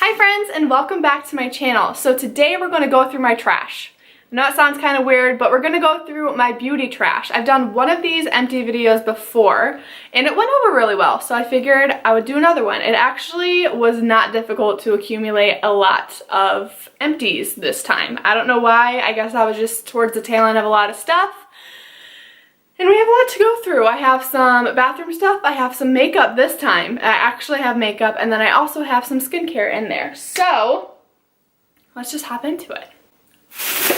Hi friends, and welcome back to my channel. So today we're going to go through my trash. I know it sounds kind of weird, but we're going to go through my beauty trash. I've done one of these empty videos before and it went over really well, so I figured I would do another one. It actually was not difficult to accumulate a lot of empties this time. I don't know why. I guess I was just towards the tail end of a lot of stuff. And we have a lot to go through. I have some bathroom stuff, I have some makeup this time. I actually have makeup, and then I also have some skincare in there. So, let's just hop into it.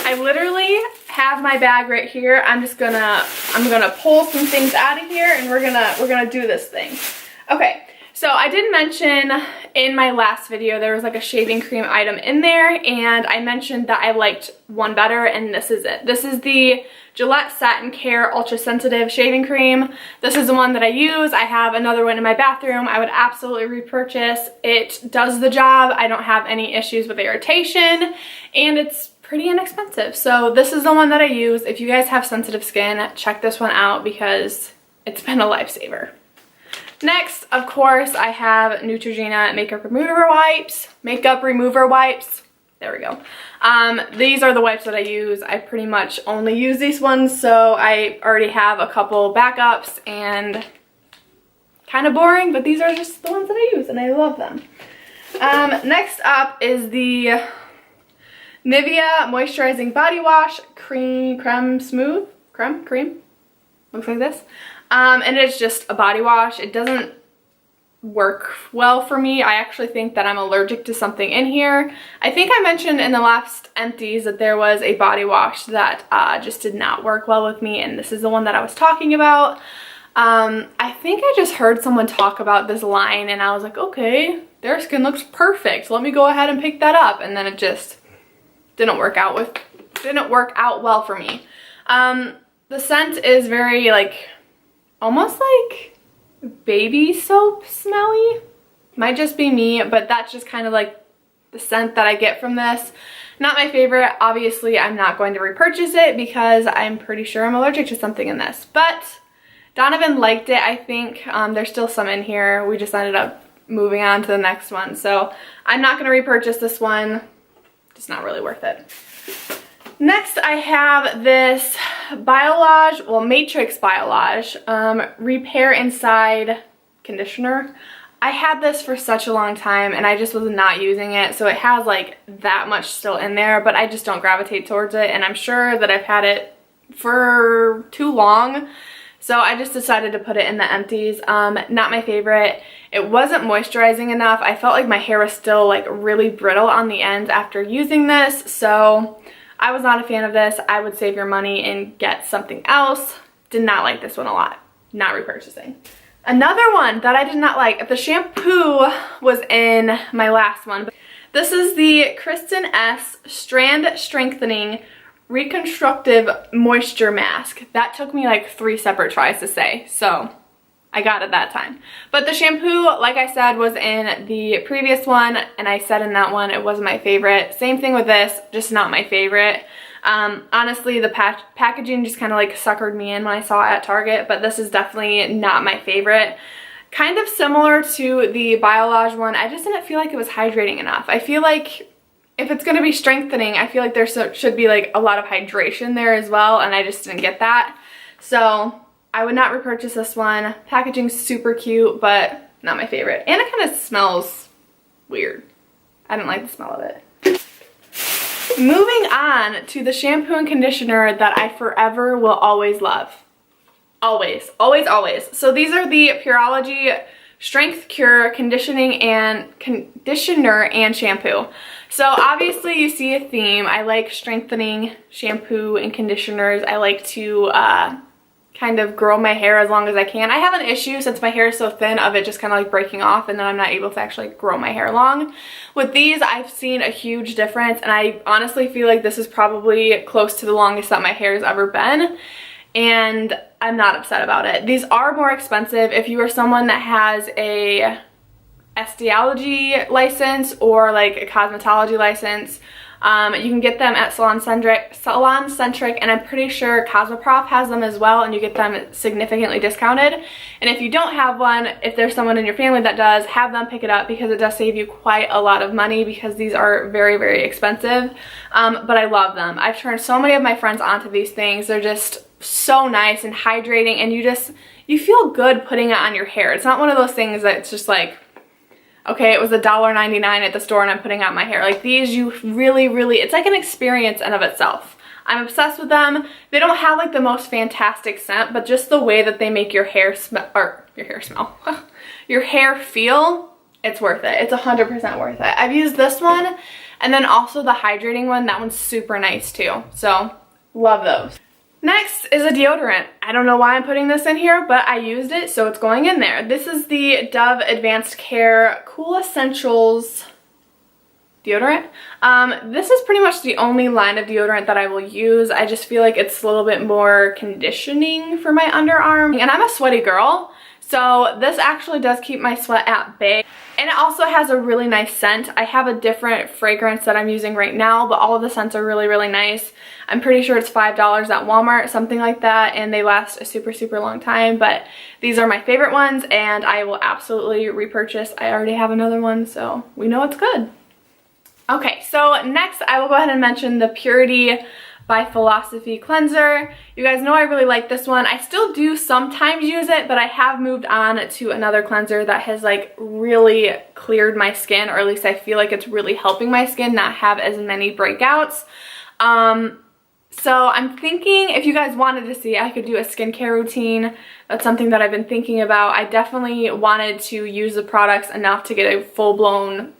I literally have my bag right here. I'm gonna pull some things out of here and we're gonna do this thing. Okay. So I did mention in my last video there was like a shaving cream item in there, and I mentioned that I liked one better, and this is it. This is the Gillette Satin Care Ultra Sensitive Shaving Cream. This is the one that I use. I have another one in my bathroom. I would absolutely repurchase. It does the job. I don't have any issues with irritation, and it's pretty inexpensive. So this is the one that I use. If you guys have sensitive skin, check this one out because it's been a lifesaver. Next, of course, I have Neutrogena makeup remover wipes. There we go. These are the wipes that I use. I pretty much only use these ones, so I already have a couple backups, and kind of boring, but these are just the ones that I use and I love them. Next up is the Nivea Moisturizing Body Wash Creme Smooth. Cream? Looks like this. And it's just a body wash. It doesn't work well for me. I actually think that I'm allergic to something in here. I think I mentioned in the last empties that there was a body wash that just did not work well with me, and this is the one that I was talking about. I think I just heard someone talk about this line and I was like, okay, their skin looks perfect. Let me go ahead and pick that up, and then it just didn't work out well for me. The scent is very almost like baby soap smelly. Might just be me, but that's just kind of like the scent that I get from this. Not my favorite. Obviously, I'm not going to repurchase it because I'm pretty sure I'm allergic to something in this. But Donovan liked it, I think. There's still some in here. We just ended up moving on to the next one. So I'm not going to repurchase this one. Just not really worth it. Next, I have this Biolage, Matrix Biolage Repairinside conditioner. I had this for such a long time and I just was not using it, so it has like that much still in there, but I just don't gravitate towards it, and I'm sure that I've had it for too long, so I just decided to put it in the empties. Not my favorite. It wasn't moisturizing enough. I felt like my hair was still like really brittle on the ends after using this, so I was not a fan of this. I would save your money and get something else. Did not like this one a lot. Not repurchasing. Another one that I did not like, the shampoo was in my last one. This is the Kristen S Strand Strengthening Reconstructive Moisture Mask. That took me like 3 separate tries to say, so I got it that time. But the shampoo, like I said, was in the previous one, and I said in that one it wasn't my favorite. Same thing with this, just not my favorite. Honestly, the packaging just kind of like suckered me in when I saw it at Target, but this is definitely not my favorite. Kind of similar to the Biolage one, I just didn't feel like it was hydrating enough. I feel like if it's going to be strengthening, I feel like there should be like a lot of hydration there as well, and I just didn't get that. So I would not repurchase this one. Packaging's super cute, but not my favorite. And it kind of smells weird. I didn't like the smell of it. Moving on to the shampoo and conditioner that I forever will always love. Always, always, always. So these are the Pureology Strength Cure Conditioner and Shampoo. So obviously you see a theme. I like strengthening shampoo and conditioners. I like to kind of grow my hair as long as I can. I have an issue since my hair is so thin of it just kind of like breaking off, and then I'm not able to actually grow my hair long. With these, I've seen a huge difference, and I honestly feel like this is probably close to the longest that my hair has ever been, and I'm not upset about it. These are more expensive. If you are someone that has a esthetology license or like a cosmetology license, You can get them at Salon Centric, and I'm pretty sure Cosmoprof has them as well, and you get them significantly discounted. And if you don't have one, if there's someone in your family that does, have them pick it up because it does save you quite a lot of money because these are very, very expensive. But I love them. I've turned so many of my friends onto these things. They're just so nice and hydrating, and you feel good putting it on your hair. It's not one of those things that it's just like, okay, it was $1.99 at the store and I'm putting out my hair. Like these, you really, it's like an experience in of itself. I'm obsessed with them. They don't have like the most fantastic scent, but just the way that they make your hair smell, or your hair feel, it's worth it. It's 100% worth it. I've used this one and then also the hydrating one. That one's super nice too. So love those. Next is a deodorant. I don't know why I'm putting this in here, but I used it, so it's going in there. This is the Dove Advanced Care Cool Essentials deodorant. This is pretty much the only line of deodorant that I will use. I just feel like it's a little bit more conditioning for my underarm. And I'm a sweaty girl, so this actually does keep my sweat at bay. And it also has a really nice scent. I have a different fragrance that I'm using right now, but all of the scents are really, really nice. I'm pretty sure it's $5 at Walmart, something like that, and they last a super, super long time. But these are my favorite ones, and I will absolutely repurchase. I already have another one, so we know it's good. Okay, so next I will go ahead and mention the Purity by Philosophy cleanser. You guys know I really like this one. I still do sometimes use it, but I have moved on to another cleanser that has like really cleared my skin, or at least I feel like it's really helping my skin not have as many breakouts. So I'm thinking if you guys wanted to see, I could do a skincare routine. That's something that I've been thinking about. I definitely wanted to use the products enough to get a full-blown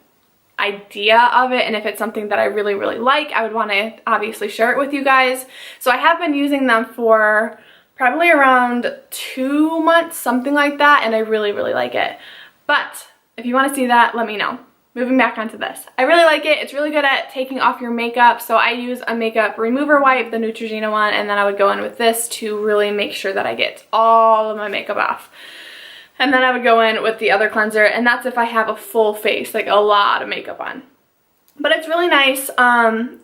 idea of it, and if it's something that I really, really like, I would want to obviously share it with you guys. So I have been using them for probably around 2 months, something like that, and I really, really like it. But if you want to see that, let me know. Moving back onto this, I really like it. It's really good at taking off your makeup, so I use a makeup remover wipe, the Neutrogena one, and then I would go in with this to really make sure that I get all of my makeup off. And then I would go in with the other cleanser, and that's if I have a full face, like a lot of makeup on. But it's really nice.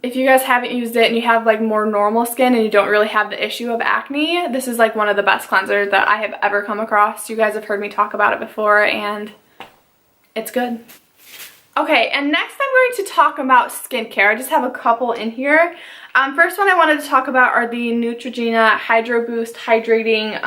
If you guys haven't used it and you have like more normal skin and you don't really have the issue of acne, this is like one of the best cleansers that I have ever come across. You guys have heard me talk about it before, and it's good. Okay, and next I'm going to talk about skincare. I just have a couple in here. First one I wanted to talk about are the Neutrogena Hydro Boost Hydrating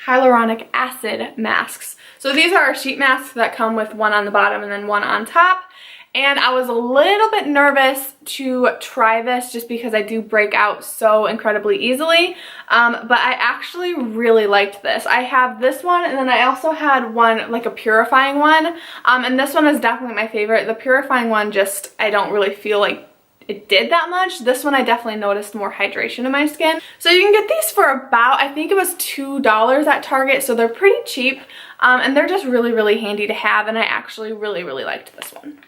Hyaluronic Acid masks. So these are our sheet masks that come with one on the bottom and then one on top. And I was a little bit nervous to try this just because I do break out so incredibly easily. But I actually really liked this. I have this one, and then I also had one, like a purifying one. And this one is definitely my favorite. The purifying one just, I don't really feel like it did that much. This one I definitely noticed more hydration in my skin. So you can get these for about, I think it was $2 at Target, so they're pretty cheap. And they're just really, really handy to have, and I actually really, really liked this one.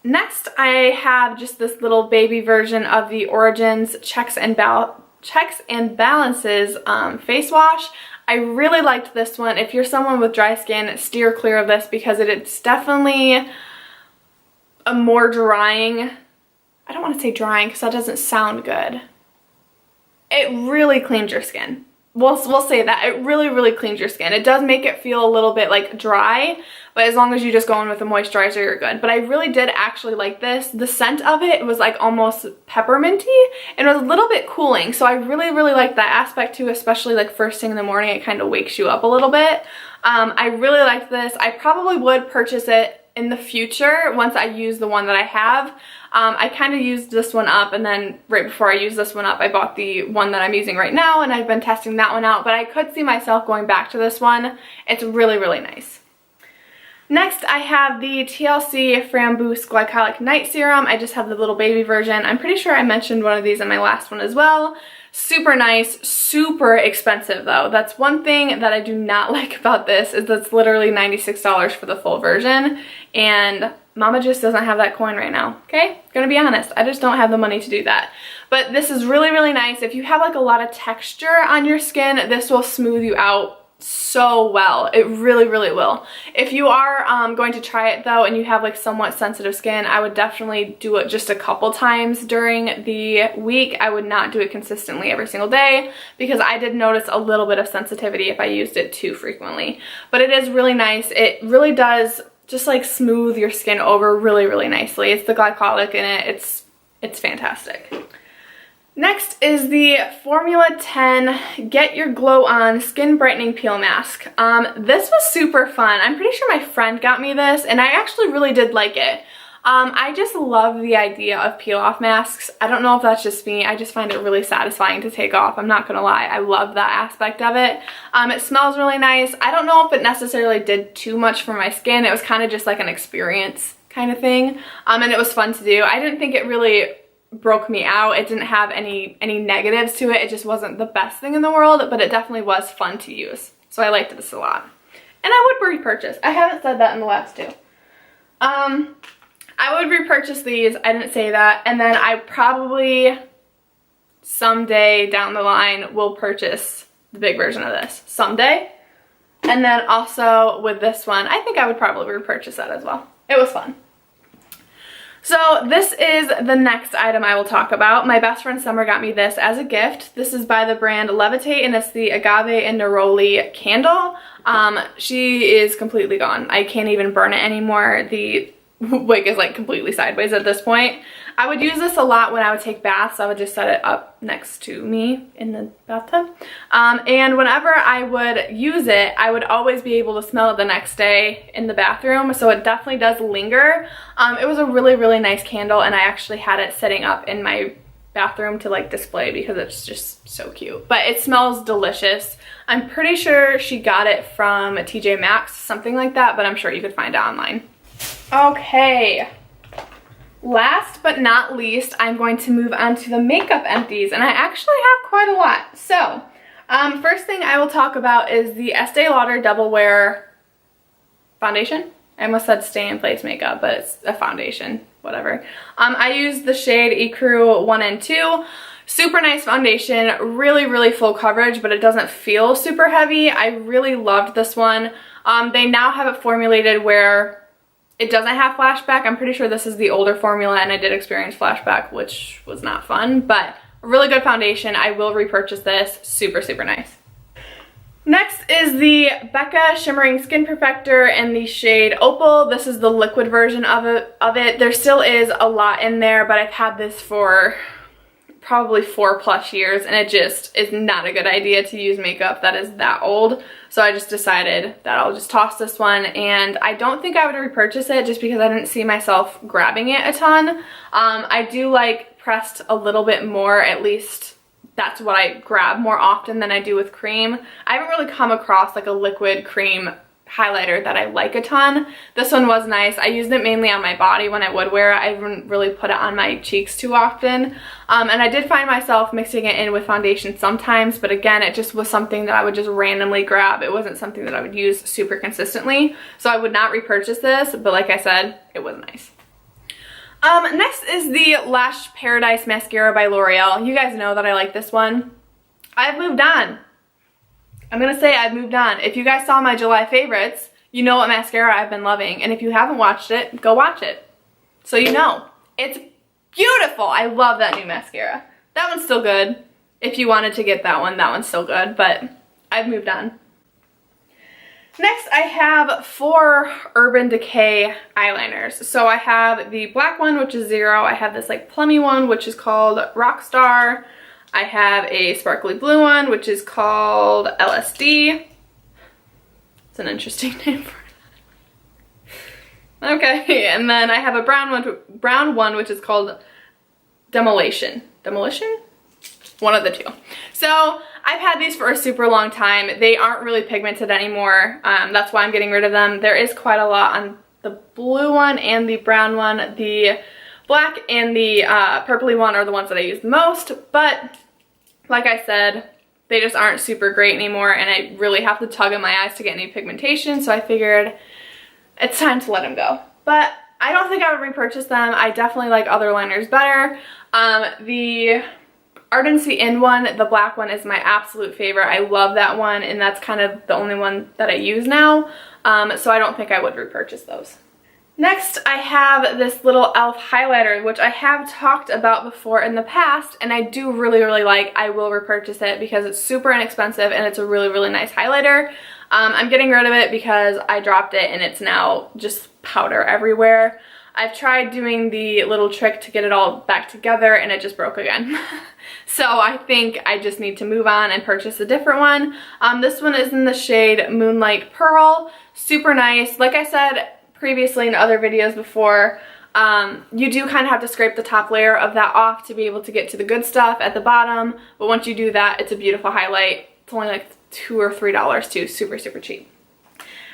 Next, I have just this little baby version of the Origins Checks and Balances face wash. I really liked this one. If you're someone with dry skin, steer clear of this because it's definitely a more drying, I don't want to say drying because that doesn't sound good. It really cleans your skin. We'll say that. It really, really cleans your skin. It does make it feel a little bit like dry, but as long as you just go in with a moisturizer, you're good. But I really did actually like this. The scent of it was like almost pepperminty, and it was a little bit cooling. So I really, really like that aspect too, especially like first thing in the morning. It kind of wakes you up a little bit. I really liked this. I probably would purchase it in the future once I use the one that I have. I kind of used this one up, and then right before I used this one up, I bought the one that I'm using right now, and I've been testing that one out, but I could see myself going back to this one. It's really, really nice. Next, I have the TLC Framboos Glycolic Night Serum. I just have the little baby version. I'm pretty sure I mentioned one of these in my last one as well. Super nice, super expensive though. That's one thing that I do not like about this, is that's literally $96 for the full version, and Mama just doesn't have that coin right now, okay? Gonna be honest, I just don't have the money to do that. But this is really, really nice. If you have like a lot of texture on your skin, this will smooth you out so well. It really, really will. If you are going to try it though and you have like somewhat sensitive skin, I would definitely do it just a couple times during the week. I would not do it consistently every single day because I did notice a little bit of sensitivity if I used it too frequently. But it is really nice. It really does just like smooth your skin over really, really nicely. It's the glycolic in it. It's fantastic. Next is the Formula 10 Get Your Glow On Skin Brightening Peel Mask. This was super fun. I'm pretty sure my friend got me this and I actually really did like it. I just love the idea of peel off masks. I don't know if that's just me. I just find it really satisfying to take off. I'm not gonna lie. I love that aspect of it. It smells really nice. I don't know if it necessarily did too much for my skin. It was kind of just like an experience kind of thing. And it was fun to do. I didn't think it really broke me out. It didn't have any negatives to it. It just wasn't the best thing in the world, but it definitely was fun to use. So I liked this a lot. And I would repurchase. I haven't said that in the last two. I would repurchase these. I didn't say that. And then I probably someday down the line will purchase the big version of this. Someday. And then also with this one, I think I would probably repurchase that as well. It was fun. So this is the next item I will talk about. My best friend Summer got me this as a gift. This is by the brand Levitate and it's the Agave and Neroli candle. She is completely gone. I can't even burn it anymore. The wick is like completely sideways at this point. I would use this a lot when I would take baths. I would just set it up next to me in the bathtub. And whenever I would use it, I would always be able to smell it the next day in the bathroom. So it definitely does linger. It was a really, really nice candle and I actually had it sitting up in my bathroom to like display because it's just so cute. But it smells delicious. I'm pretty sure she got it from TJ Maxx, something like that, but I'm sure you could find it online. Okay. Last but not least, I'm going to move on to the makeup empties, and I actually have quite a lot. So, first thing I will talk about is the Estee Lauder Double Wear foundation. I almost said stay in place makeup, but it's a foundation, whatever. I use the shade Ecru 1 and 2. Super nice foundation, really, really full coverage, but it doesn't feel super heavy. I really loved this one. They now have it formulated where it doesn't have flashback. I'm pretty sure this is the older formula and I did experience flashback, which was not fun, but a really good foundation. I will repurchase this. Super, super nice. Next is the Becca Shimmering Skin Perfector in the shade Opal. This is the liquid version of it. There still is a lot in there, but I've had this for probably 4+ years and it just is not a good idea to use makeup that is that old. So I just decided that I'll just toss this one, and I don't think I would repurchase it just because I didn't see myself grabbing it a ton. I do like pressed a little bit more, at least that's what I grab more often than I do with cream. I haven't really come across like a liquid cream highlighter that I like a ton. This one was nice. I used it mainly on my body when I would wear it. I didn't really put it on my cheeks too often. And I did find myself mixing it in with foundation sometimes, but again, it just was something that I would just randomly grab. It wasn't something that I would use super consistently. So I would not repurchase this, but like I said, it was nice. Next is the Lash Paradise Mascara by L'Oreal. You guys know that I like this one. I've moved on. I'm gonna say I've moved on. If you guys saw my July favorites, you know what mascara I've been loving. And if you haven't watched it, go watch it. So you know. It's beautiful. I love that new mascara. That one's still good. If you wanted to get that one's still good, but I've moved on. Next, I have 4 Urban Decay eyeliners. So I have the black one, which is 0. I have this like plummy one, which is called Rockstar. I have a sparkly blue one, which is called LSD. It's an interesting name for it. Okay, and then I have a brown one, which is called Demolition. Demolition? One of the two. So I've had these for a super long time. They aren't really pigmented anymore. That's why I'm getting rid of them. There is quite a lot on the blue one and the brown one. The black and the purpley one are the ones that I use the most, but like I said, they just aren't super great anymore and I really have to tug in my eyes to get any pigmentation, so I figured it's time to let them go. But I don't think I would repurchase them. I definitely like other liners better. The Ardency In one, the black one, is my absolute favorite. I love that one, and that's kind of the only one that I use now, so I don't think I would repurchase those. Next, I have this little e.l.f. highlighter, which I have talked about before in the past, and I do really, really like. I will repurchase it because it's super inexpensive and it's a really, really nice highlighter. I'm getting rid of it because I dropped it and it's now just powder everywhere. I've tried doing the little trick to get it all back together and it just broke again. So I think I just need to move on and purchase a different one. This one is in the shade Moonlight Pearl. Super nice. Like I said previously in other videos before, you do kind of have to scrape the top layer of that off to be able to get to the good stuff at the bottom. But once you do that, it's a beautiful highlight. It's only like $2 or $3 too. Super, super cheap.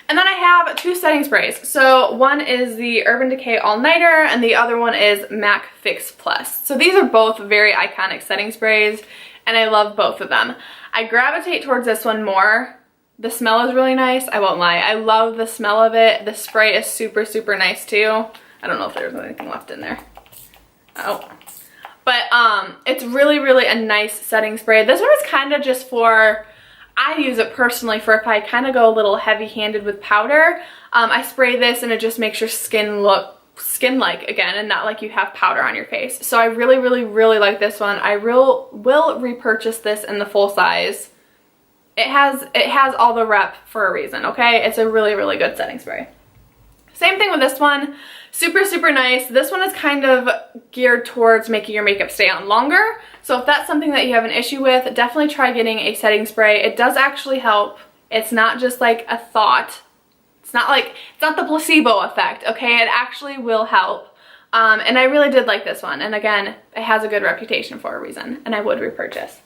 And then I have two setting sprays. So one is the Urban Decay All Nighter and the other one is MAC Fix Plus. So these are both very iconic setting sprays and I love both of them. I gravitate towards this one more. The smell is really nice, I won't lie. I love the smell of it. The spray is super, super nice too. I don't know if there's anything left in there. Oh. But it's really, really a nice setting spray. This one is kind of just for, I use it personally for if I kind of go a little heavy-handed with powder. I spray this and it just makes your skin look skin-like again and not like you have powder on your face. So I really, really, really like this one. I will repurchase this in the full size. It has all the rep for a reason, okay? It's a really, really good setting spray. Same thing with this one. Super, super nice. This one is kind of geared towards making your makeup stay on longer. So if that's something that you have an issue with, definitely try getting a setting spray. It does actually help. It's not just like a thought. It's not the placebo effect, okay? It actually will help. And I really did like this one. And again, it has a good reputation for a reason, and I would repurchase.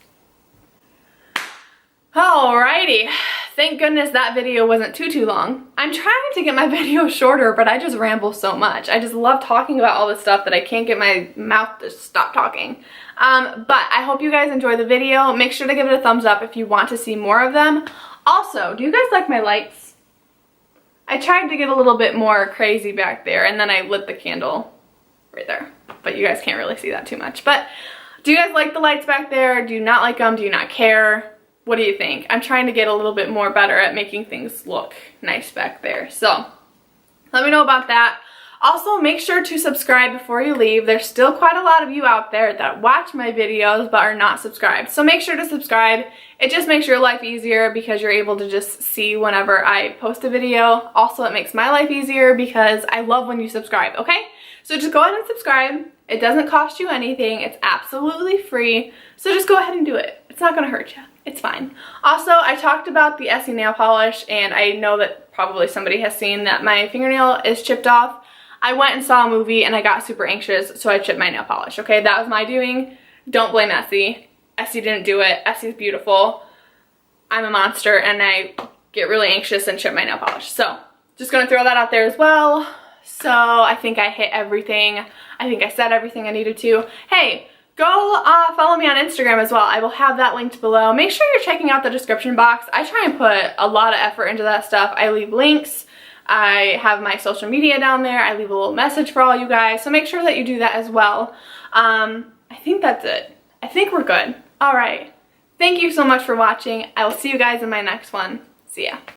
Alrighty, thank goodness that video wasn't too long. I'm trying to get my videos shorter, but I just ramble so much. I just love talking about all this stuff that I can't get my mouth to stop talking. But I hope you guys enjoy the video. Make sure to give it a thumbs up if you want to see more of them. Also, do you guys like my lights? I tried to get a little bit more crazy back there, and then I lit the candle right there. But you guys can't really see that too much. But do you guys like the lights back there? Do you not like them? Do you not care? What do you think? I'm trying to get a little bit more better at making things look nice back there. So let me know about that. Also, make sure to subscribe before you leave. There's still quite a lot of you out there that watch my videos but are not subscribed. So make sure to subscribe. It just makes your life easier because you're able to just see whenever I post a video. Also, it makes my life easier because I love when you subscribe, okay? So just go ahead and subscribe. It doesn't cost you anything. It's absolutely free. So just go ahead and do it. It's not going to hurt you. It's fine. Also, I talked about the Essie nail polish, and I know that probably somebody has seen that my fingernail is chipped off. I went and saw a movie and I got super anxious, so I chipped my nail polish, okay? That was my doing. Don't blame Essie. Essie didn't do it. Essie's beautiful. I'm a monster and I get really anxious and chip my nail polish. So, just gonna throw that out there as well. So, I think I hit everything. I think I said everything I needed to. Hey, go follow me on Instagram as well. I will have that linked below. Make sure you're checking out the description box. I try and put a lot of effort into that stuff. I leave links. I have my social media down there. I leave a little message for all you guys. So make sure that you do that as well. I think that's it. I think we're good. All right. Thank you so much for watching. I will see you guys in my next one. See ya.